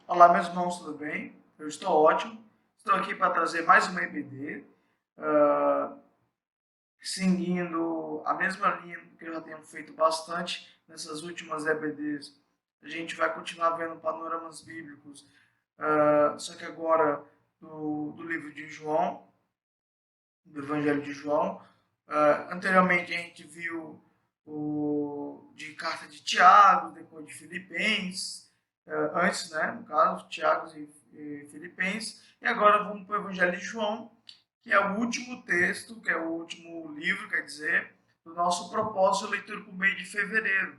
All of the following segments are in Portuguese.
Olá, meus irmãos, tudo bem? Eu estou ótimo. Estou aqui para trazer mais uma EBD, seguindo a mesma linha que eu já tenho feito bastante nessas últimas EBDs. A gente vai continuar vendo panoramas bíblicos, só que agora do livro de João, do Evangelho de João. Anteriormente a gente viu o de carta de Tiago, depois de Filipenses, antes, né, no caso, Tiago e Filipenses, e agora vamos para o Evangelho de João, que é o último texto, que é o último livro, quer dizer, do nosso propósito de leitura para o mês de fevereiro.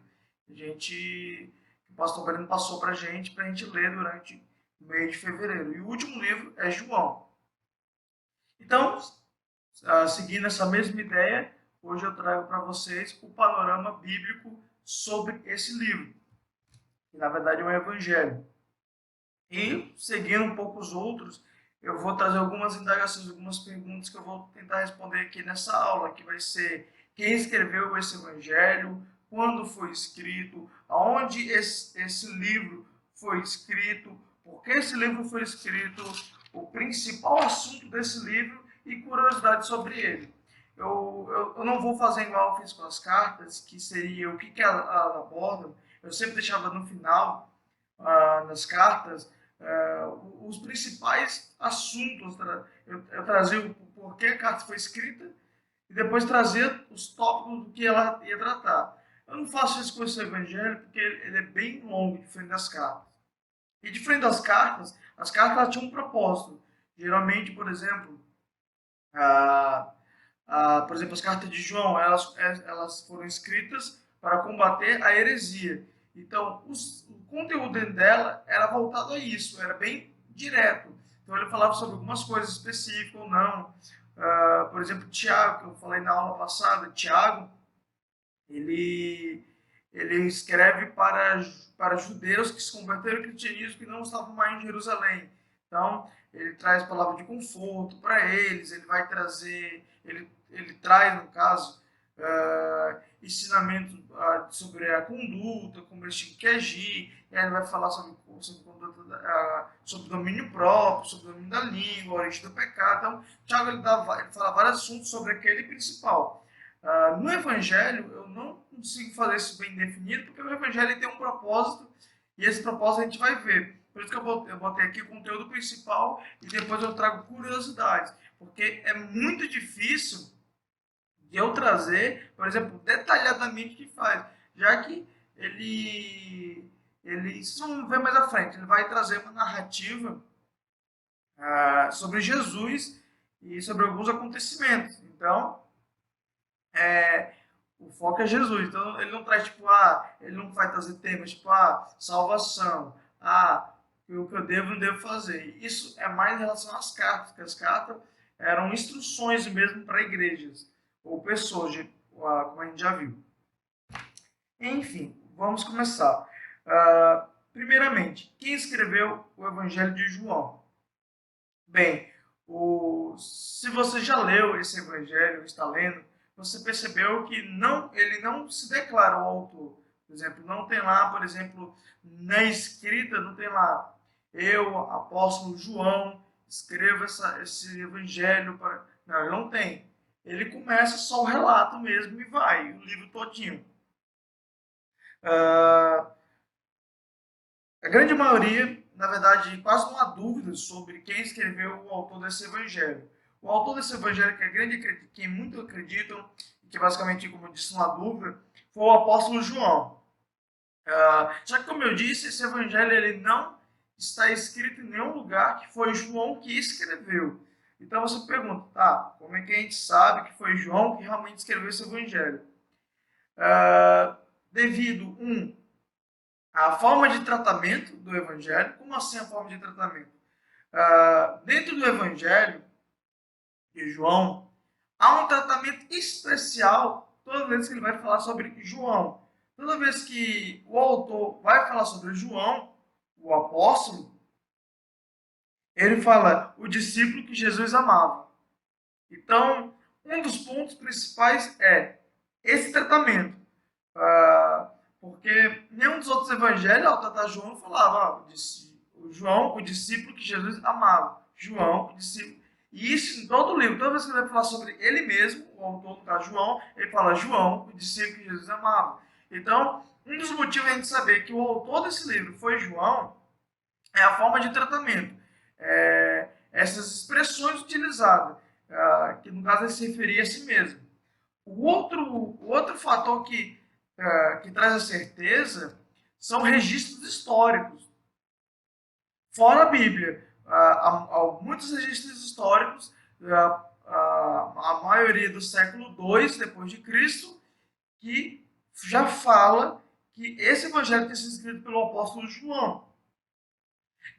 O pastor Breno passou para a gente ler durante o mês de fevereiro. E o último livro é João. Então, seguindo essa mesma ideia, hoje eu trago para vocês o panorama bíblico sobre esse livro, que na verdade é um evangelho. E, seguindo um pouco os outros, eu vou trazer algumas indagações, algumas perguntas que eu vou tentar responder aqui nessa aula, que vai ser quem escreveu esse evangelho, quando foi escrito, aonde esse livro foi escrito, por que esse livro foi escrito, o principal assunto desse livro e curiosidades sobre ele. Eu não vou fazer igual eu fiz com as cartas, que seria o que elas abordam. Eu sempre deixava no final, nas cartas, os principais assuntos. Eu trazia o porquê a carta foi escrita e depois trazia os tópicos do que ela ia tratar. Eu não faço isso com esse evangelho porque ele é bem longo, diferente das cartas. E diferente das cartas, as cartas tinham um propósito. Geralmente, por exemplo, as cartas de João, elas foram escritas para combater a heresia. Então, o conteúdo dela era voltado a isso, era bem direto. Então, ele falava sobre algumas coisas específicas ou não. Por exemplo, Tiago, que eu falei na aula passada, Tiago, ele, ele escreve para judeus que se converteram ao cristianismo que não estavam mais em Jerusalém. Então, ele traz palavra de conforto para eles, ele vai trazer, ele traz, no caso, ensinamento sobre a conduta, como eles tinham que agir, e aí ele vai falar sobre conduta, sobre domínio próprio, sobre domínio da língua, a origem do pecado. Então, Tiago ele fala vários assuntos sobre aquele principal. No Evangelho, eu não consigo fazer isso bem definido, porque o Evangelho tem um propósito, e esse propósito a gente vai ver. Por isso que eu botei aqui o conteúdo principal e depois eu trago curiosidades, porque é muito difícil de eu trazer, por exemplo, detalhadamente o que faz, já que vocês vão ver mais à frente, ele vai trazer uma narrativa sobre Jesus e sobre alguns acontecimentos. Então, o foco é Jesus. Então, ele não traz, tipo, ele não vai trazer temas, tipo, salvação, o que eu devo e não devo fazer. Isso é mais em relação às cartas, porque as cartas eram instruções mesmo para igrejas, ou pessoas, como a gente já viu. Enfim, vamos começar. Primeiramente, quem escreveu o Evangelho de João? Bem, se você já leu esse Evangelho, está lendo, você percebeu que ele não se declara o autor. Por exemplo, não tem lá, por exemplo, na escrita, não tem lá, eu, apóstolo João, escrevo esse evangelho para... Não, ele não tem. Ele começa só o relato mesmo e vai, o livro todinho. A grande maioria, na verdade, quase não há dúvida sobre quem escreveu o autor desse evangelho. O autor desse evangelho, que muito acreditam, que basicamente, como eu disse, não há dúvida, foi o apóstolo João. Só que, como eu disse, esse evangelho ele não está escrito em nenhum lugar que foi João que escreveu. Então você pergunta, como é que a gente sabe que foi João que realmente escreveu esse evangelho? Devido, a forma de tratamento do Evangelho. Como assim a forma de tratamento? Dentro do Evangelho de João, há um tratamento especial toda vez que ele vai falar sobre João. Toda vez que o autor vai falar sobre João, o apóstolo, ele fala o discípulo que Jesus amava. Então, um dos pontos principais é esse tratamento. Porque nenhum dos outros evangelhos, ao tratar João, falava, o João, o discípulo que Jesus amava. João, o discípulo. E isso em todo o livro. Toda vez que ele vai falar sobre ele mesmo, o autor, no caso João, ele fala João, o discípulo que Jesus amava. Então, um dos motivos a gente saber que o autor desse livro foi João é a forma de tratamento. Essas expressões utilizadas, que no caso ele se referia a si mesmo. O outro fator que traz a certeza são registros históricos. Fora a Bíblia, há muitos registros históricos, a maioria do século II depois de Cristo, que já fala que esse evangelho tem sido escrito pelo apóstolo João.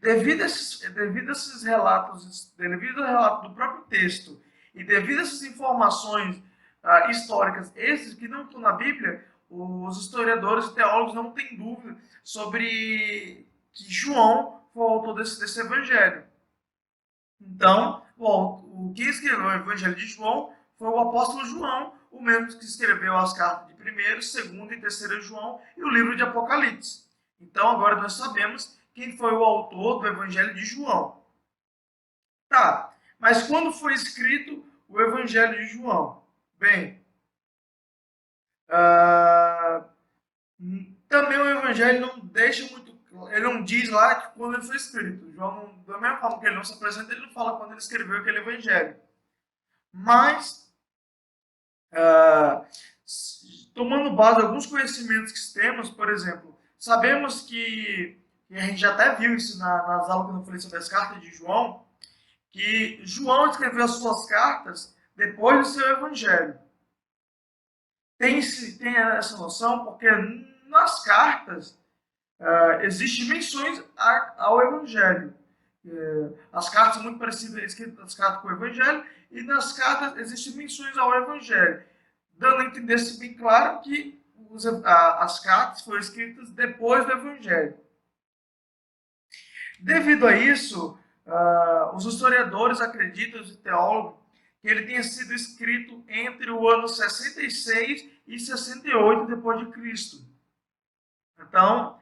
Devido a esses relatos, devido ao relato do próprio texto e devido a essas informações históricas extras que não estão na Bíblia, os historiadores e teólogos não têm dúvida sobre que João foi o autor desse evangelho. Então, quem escreveu o evangelho de João foi o apóstolo João, o mesmo que escreveu as cartas de 1º, 2º e 3º João e o livro de Apocalipse. Então, agora nós sabemos quem foi o autor do Evangelho de João. Tá, mas quando foi escrito o Evangelho de João? Bem, também o Evangelho não deixa muito, ele não diz lá que quando ele foi escrito. João, da mesma forma que ele não se apresenta, ele não fala quando ele escreveu aquele Evangelho. Mas, tomando base em alguns conhecimentos que temos, por exemplo, sabemos que e a gente já até viu isso nas aulas quando eu falei sobre as cartas de João, que João escreveu as suas cartas depois do seu evangelho. Tem essa noção porque nas cartas existem menções ao evangelho. As cartas são muito parecidas, escritas as cartas com o evangelho, e nas cartas existem menções ao evangelho, dando a entender-se bem claro que as cartas foram escritas depois do evangelho. Devido a isso, os historiadores acreditam, os teólogos, que ele tenha sido escrito entre o ano 66 e 68 depois de Cristo. Então,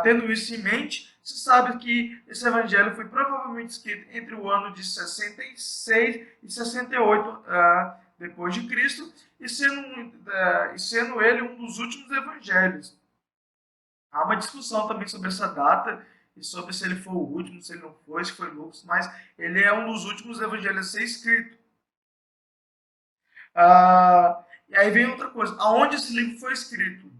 tendo isso em mente, se sabe que esse evangelho foi provavelmente escrito entre o ano de 66 e 68 depois de Cristo, e sendo ele um dos últimos evangelhos. Há uma discussão também sobre essa data, e sobre se ele foi o último, se ele não foi, se foi Lucas, mas ele é um dos últimos evangelhos a ser escrito. E aí vem outra coisa, aonde esse livro foi escrito?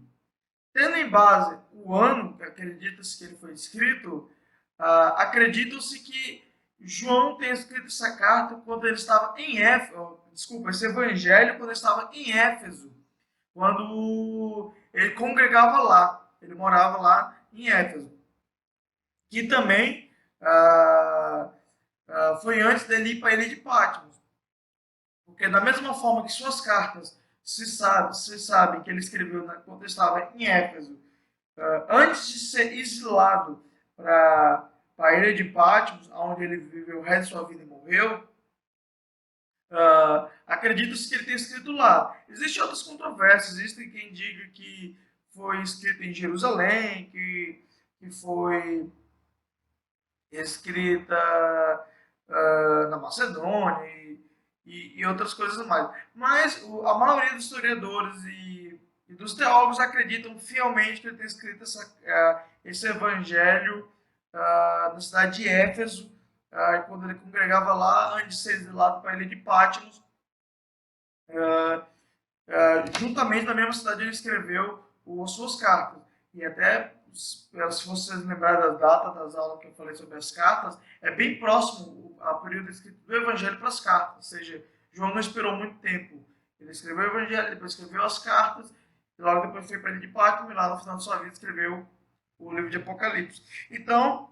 Tendo em base o ano que acredita-se que ele foi escrito, acredita-se que João tenha escrito essa carta quando ele estava em Éfeso, esse evangelho quando ele estava em Éfeso, quando ele congregava lá, ele morava lá em Éfeso. Que também foi antes dele ir para a ilha de Patmos. Porque da mesma forma que suas cartas se sabe que ele escreveu quando estava em Éfeso, antes de ser exilado para a ilha de Patmos, onde ele viveu o resto de sua vida e morreu, acredita-se que ele tenha escrito lá. Existem outras controvérsias, existem quem diga que foi escrito em Jerusalém, que foi escrita na Macedônia e outras coisas mais. Mas a maioria dos historiadores e dos teólogos acreditam fielmente que ele tem escrito esse evangelho na cidade de Éfeso, quando ele congregava lá, antes de ser exilado para a ilha de Patmos. Juntamente na mesma cidade ele escreveu as suas cartas. E até, se vocês lembrarem das datas das aulas que eu falei sobre as cartas, é bem próximo ao período escrito do Evangelho para as cartas. Ou seja, João não esperou muito tempo. Ele escreveu o Evangelho, depois escreveu as cartas, e logo depois foi para a ilha de Patmos, e lá no final de sua vida escreveu o livro de Apocalipse. Então,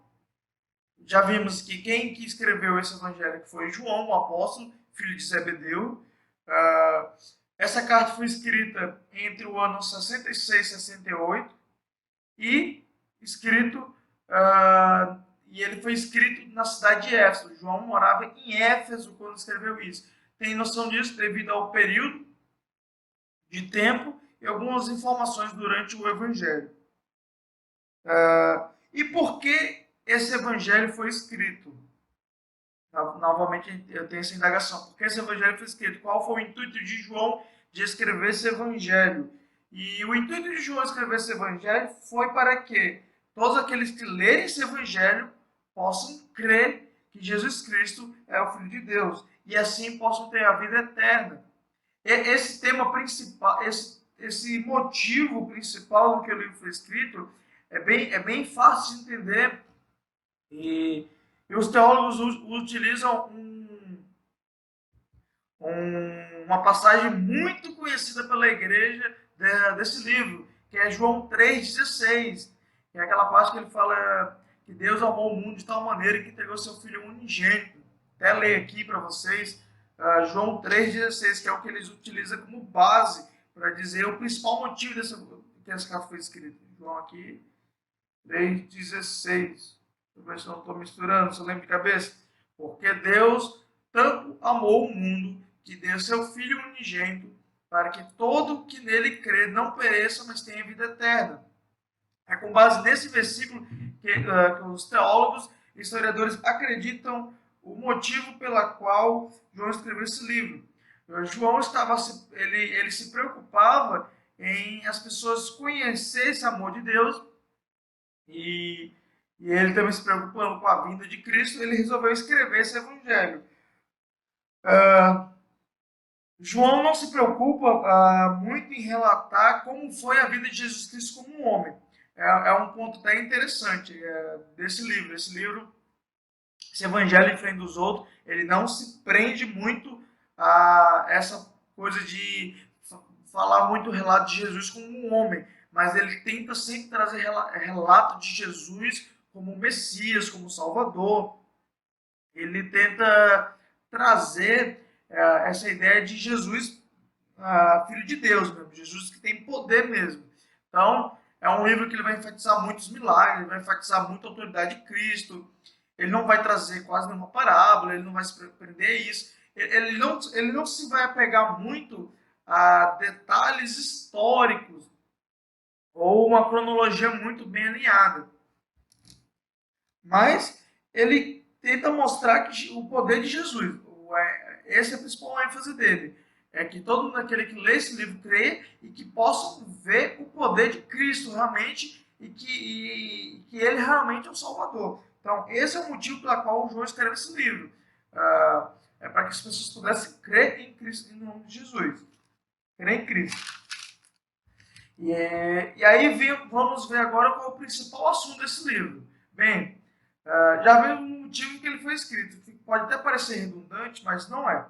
já vimos que quem que escreveu esse Evangelho foi João, o apóstolo, filho de Zebedeu. Essa carta foi escrita entre o ano 66 e 68 e ele foi escrito na cidade de Éfeso. João morava em Éfeso quando escreveu isso. Tem noção disso devido ao período de tempo e algumas informações durante o Evangelho. E por que esse evangelho foi escrito? Novamente eu tenho essa indagação. Por que esse evangelho foi escrito? Qual foi o intuito de João de escrever esse evangelho? E o intuito de João escrever esse evangelho foi para que todos aqueles que lerem esse evangelho possam crer que Jesus Cristo é o Filho de Deus e assim possam ter a vida eterna. Esse tema principal, esse motivo principal do que o livro foi escrito é bem fácil de entender e os teólogos utilizam uma passagem muito conhecida pela igreja desse livro, que é João 3,16, que é aquela parte que ele fala que Deus amou o mundo de tal maneira que entregou seu Filho unigênito. Até ler aqui para vocês, João 3,16, que é o que eles utilizam como base para dizer o principal motivo que essa carta foi escrita. João aqui, 3,16. Deixa eu ver se não estou misturando, se eu lembro de cabeça. Porque Deus tanto amou o mundo que deu seu Filho unigênito para que todo que nele crê não pereça, mas tenha vida eterna. É com base nesse versículo que os teólogos e historiadores acreditam o motivo pela qual João escreveu esse livro. João ele se preocupava em as pessoas conhecerem esse amor de Deus e ele também se preocupando com a vinda de Cristo, ele resolveu escrever esse evangelho. João não se preocupa muito em relatar como foi a vida de Jesus Cristo como um homem. É um ponto até interessante desse livro. Esse evangelho diferente dos outros, ele não se prende muito a essa coisa de falar muito o relato de Jesus como um homem, mas ele tenta sempre trazer relato de Jesus como Messias, como Salvador. Ele tenta trazer essa ideia de Jesus, Filho de Deus mesmo, Jesus que tem poder mesmo. Então, é um livro que ele vai enfatizar muitos milagres, ele vai enfatizar muito a autoridade de Cristo, ele não vai trazer quase nenhuma parábola, ele não vai se prender a isso, ele não se vai apegar muito a detalhes históricos ou uma cronologia muito bem alinhada. Mas ele tenta mostrar que o poder de Jesus, esse é a principal ênfase dele, é que todo aquele que lê esse livro crê e que possam ver o poder de Cristo realmente e que ele realmente é o Salvador. Então, esse é o motivo pelo qual o João escreve esse livro. É para que as pessoas pudessem crer em Cristo, em nome de Jesus. Crer em Cristo. E aí vamos ver agora qual é o principal assunto desse livro. Bem, já vimos o motivo que ele foi escrito. Pode até parecer redundante, mas não é.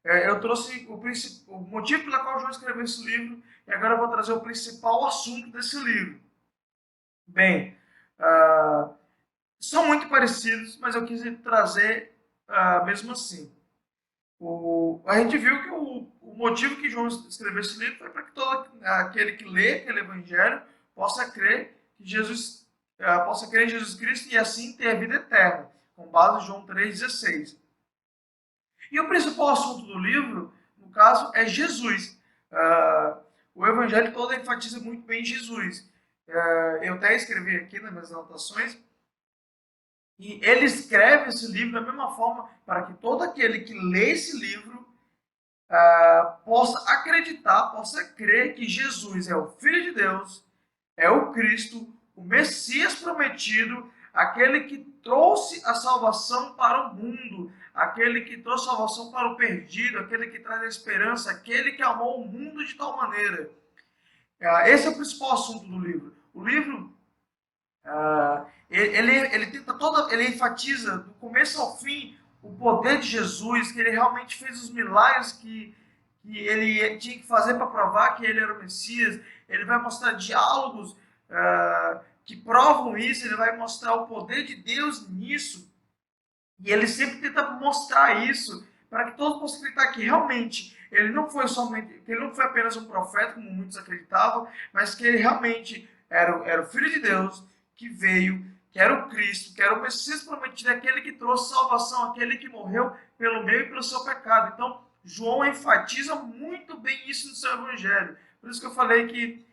Eu trouxe o motivo pelo qual João escreveu esse livro e agora eu vou trazer o principal assunto desse livro. Bem, são muito parecidos, mas eu quis trazer mesmo assim. A gente viu que o motivo que João escreveu esse livro foi para que todo aquele que lê aquele evangelho possa crer que possa crer em Jesus Cristo e assim ter a vida eterna, com base em João 3,16. E o principal assunto do livro, no caso, é Jesus. O evangelho todo enfatiza muito bem Jesus. Eu até escrevi aqui nas minhas anotações. E ele escreve esse livro da mesma forma para que todo aquele que lê esse livro possa acreditar, possa crer que Jesus é o Filho de Deus, é o Cristo, o Messias prometido, aquele que trouxe a salvação para o mundo, aquele que trouxe salvação para o perdido, aquele que traz a esperança, aquele que amou o mundo de tal maneira. Esse é o principal assunto do livro. O livro, ele enfatiza do começo ao fim o poder de Jesus, que ele realmente fez os milagres que ele tinha que fazer para provar que ele era o Messias. Ele vai mostrar diálogos que provam isso, ele vai mostrar o poder de Deus nisso. E ele sempre tenta mostrar isso para que todos possam acreditar que realmente ele não foi apenas um profeta, como muitos acreditavam, mas que ele realmente era o Filho de Deus que veio, que era o Cristo, que era o Messias prometido, aquele que trouxe salvação, aquele que morreu pelo meu e pelo seu pecado. Então, João enfatiza muito bem isso no seu evangelho. Por isso que eu falei que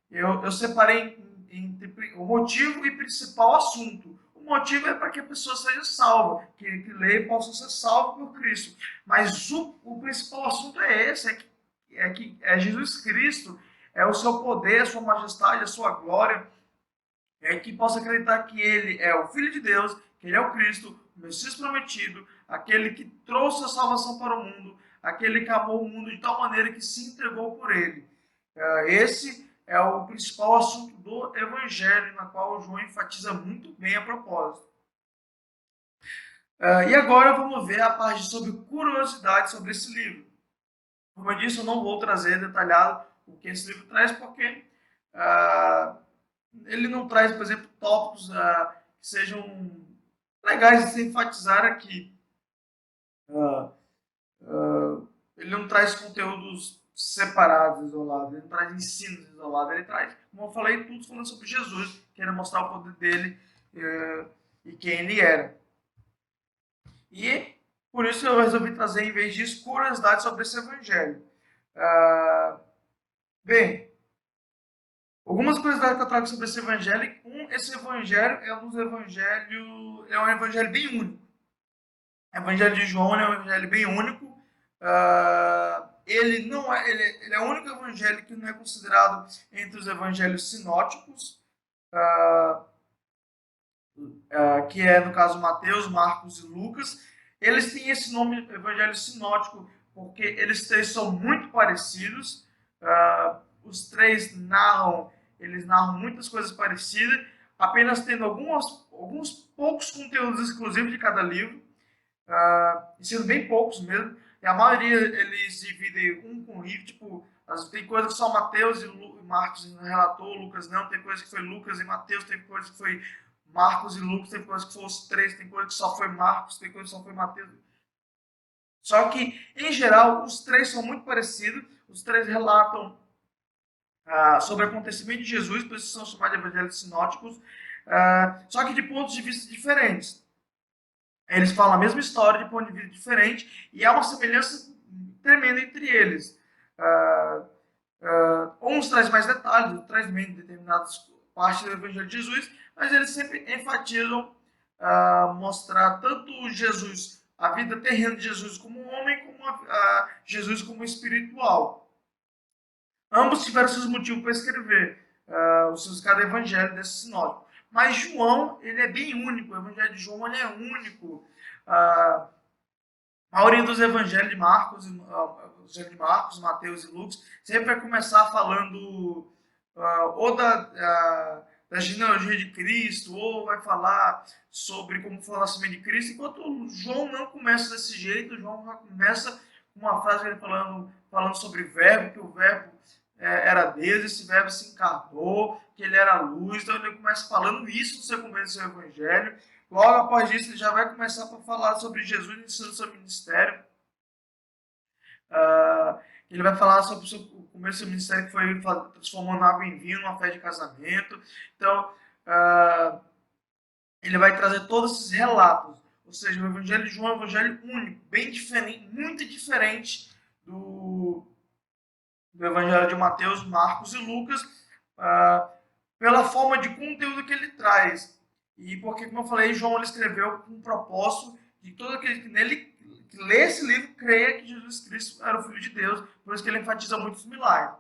eu separei entre o motivo e principal assunto. O motivo é para que a pessoa seja salva, que leia e possa ser salvo por Cristo. Mas o principal assunto é esse, é Jesus Cristo, é o seu poder, a sua majestade, a sua glória, é que possa acreditar que ele é o Filho de Deus, que ele é o Cristo, o Messias prometido, aquele que trouxe a salvação para o mundo, aquele que amou o mundo de tal maneira que se entregou por ele. Esse é o principal assunto do Evangelho, na qual o João enfatiza muito bem a propósito. E agora vamos ver a parte sobre curiosidade sobre esse livro. Como eu disse, eu não vou trazer detalhado o que esse livro traz, porque ele não traz, por exemplo, tópicos que sejam legais de se enfatizar aqui. Ele não traz conteúdos separados, isolados, ele não traz ensinos isolados, ele traz, como eu falei, tudo falando sobre Jesus, querendo mostrar o poder dele e quem ele era. E por isso eu resolvi trazer, em vez disso, curiosidades sobre esse evangelho. Bem, algumas curiosidades que eu trago sobre esse evangelho. Esse evangelho é um dos evangelhos, é um evangelho bem único. O evangelho de João é um evangelho bem único. Ele não é, ele é o único evangelho que não é considerado entre os evangelhos sinóticos, que é, no caso, Mateus, Marcos e Lucas. Eles têm esse nome, evangelho sinótico, porque eles três são muito parecidos. Os três eles narram muitas coisas parecidas, apenas tendo alguns poucos conteúdos exclusivos de cada livro, sendo bem poucos mesmo. E a maioria eles dividem um com o livro, tipo, tem coisa que só Mateus e Marcos relatou, Lucas não, tem coisa que foi Lucas e Mateus, tem coisa que foi Marcos e Lucas, tem coisa que foram os três, tem coisa que só foi Marcos, tem coisa que só foi Mateus. Só que, em geral, os três são muito parecidos, os três relatam sobre o acontecimento de Jesus, por isso são chamados de evangelhos sinóticos, só que de pontos de vista diferentes. Eles falam a mesma história de ponto de vista diferente e há uma semelhança tremenda entre eles. Uns traz mais detalhes, outros traz menos determinadas partes do Evangelho de Jesus, mas eles sempre enfatizam mostrar tanto Jesus, a vida terrena de Jesus como um homem, como Jesus como espiritual. Ambos tiveram seus motivos para escrever cada evangelho desse sinótico. Mas João, ele é bem único, o evangelho de João ele é único. A maioria dos evangelhos de Marcos, Mateus e Lucas, sempre vai começar falando ou da genealogia de Cristo, ou vai falar sobre como foi o nascimento de Cristo, enquanto João não começa desse jeito. João já começa com uma frase ele falando sobre verbo, que o verbo era Deus, esse verbo se encarnou, que ele era luz. Então ele começa falando isso no seu começo do seu evangelho. Logo após isso, ele já vai começar a falar sobre Jesus iniciando seu ministério. Ele vai falar sobre o começo do seu ministério, que foi transformando água em vinho numa festa de casamento. Então, ele vai trazer todos esses relatos. Ou seja, o evangelho de João é um evangelho único, bem diferente, muito diferente do evangelho de Mateus, Marcos e Lucas, pela forma de conteúdo que ele traz. E porque, como eu falei, João ele escreveu com um propósito de todo aquele que nele que lê esse livro creia que Jesus Cristo era o Filho de Deus, por isso que ele enfatiza muitos milagres.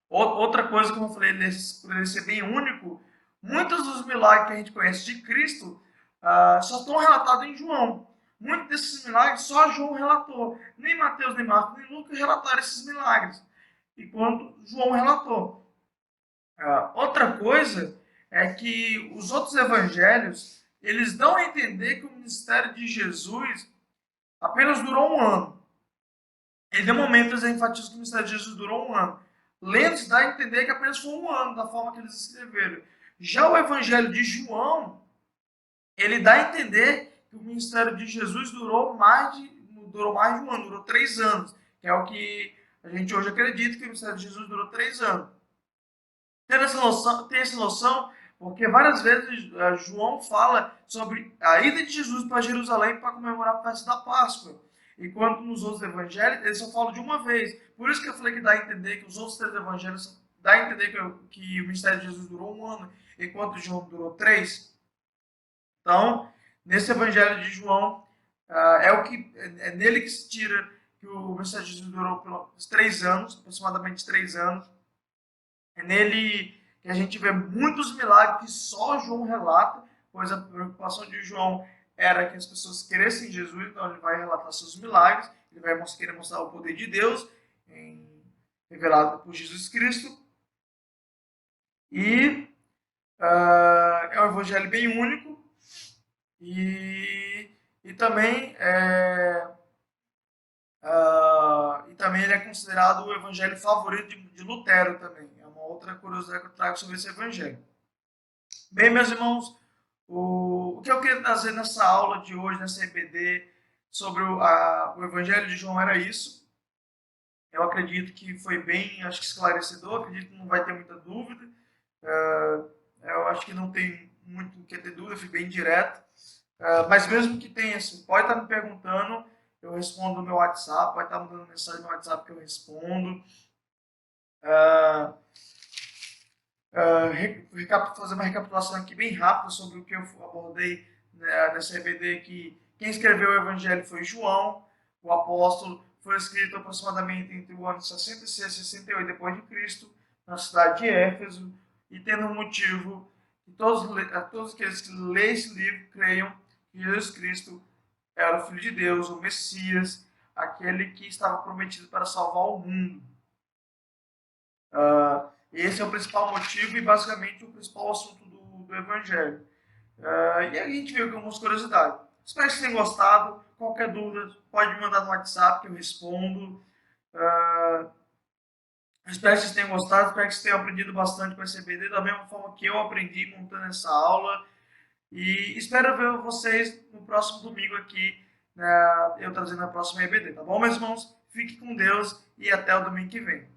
Outra coisa, como eu falei, por ele ser bem único, muitos dos milagres que a gente conhece de Cristo só estão relatados em João. Muitos desses milagres só João relatou. Nem Mateus, nem Marcos, nem Lucas relataram esses milagres, enquanto João relatou. Outra coisa é que os outros evangelhos, eles dão a entender que o ministério de Jesus apenas durou um ano. Em nenhum momento eles enfatizam que o ministério de Jesus durou um ano. Lendo dá a entender que apenas foi um ano, da forma que eles escreveram. Já o evangelho de João, ele dá a entender que o ministério de Jesus durou mais de um ano, durou 3 anos, que é o que a gente hoje acredita, que o ministério de Jesus durou 3 anos. Tem essa noção, porque várias vezes João fala sobre a ida de Jesus para Jerusalém para comemorar a festa da Páscoa. Enquanto nos outros evangelhos, eles só falam de uma vez. Por isso que eu falei que dá a entender que os outros 3 evangelhos dá a entender que o ministério de Jesus durou um ano, enquanto João durou 3. Então, nesse Evangelho de João, é nele que se tira que o mensagerismo durou pelos 3 anos, aproximadamente 3 anos. É nele que a gente vê muitos milagres que só João relata, pois a preocupação de João era que as pessoas crescem em Jesus, então ele vai relatar seus milagres, ele vai querer mostrar o poder de Deus, revelado por Jesus Cristo. E é um evangelho bem único e também e também ele é considerado o evangelho favorito de Lutero também. É uma outra curiosidade que eu trago sobre esse evangelho. Bem, meus irmãos, o que eu queria trazer nessa aula de hoje, nessa EBD, sobre o evangelho de João era isso. Eu acredito que foi bem, acho que esclarecedor, acredito que não vai ter muita dúvida. Eu acho que não tem muito o que ter dúvida, fui bem direto. Mas mesmo que tenha, assim, pode estar me perguntando, eu respondo no meu WhatsApp, pode estar me dando mensagem no WhatsApp que eu respondo. Fazer uma recapitulação aqui bem rápida sobre o que eu abordei, né, nessa EBD, que quem escreveu o Evangelho foi João, o apóstolo. Foi escrito aproximadamente entre o ano 66 e 68 depois de Cristo, na cidade de Éfeso, e tendo um motivo que todos aqueles que leem esse livro creiam que Jesus Cristo era o Filho de Deus, o Messias, aquele que estava prometido para salvar o mundo. Esse é o principal motivo e basicamente o principal assunto do Evangelho. E aí a gente viu algumas curiosidades. Espero que vocês tenham gostado. Qualquer dúvida, pode me mandar no WhatsApp que eu respondo. Espero que vocês tenham gostado, espero que vocês tenham aprendido bastante com esse EBD, da mesma forma que eu aprendi montando essa aula. E espero ver vocês no próximo domingo aqui, eu trazendo a próxima EBD, tá bom, meus irmãos? Fique com Deus e até o domingo que vem.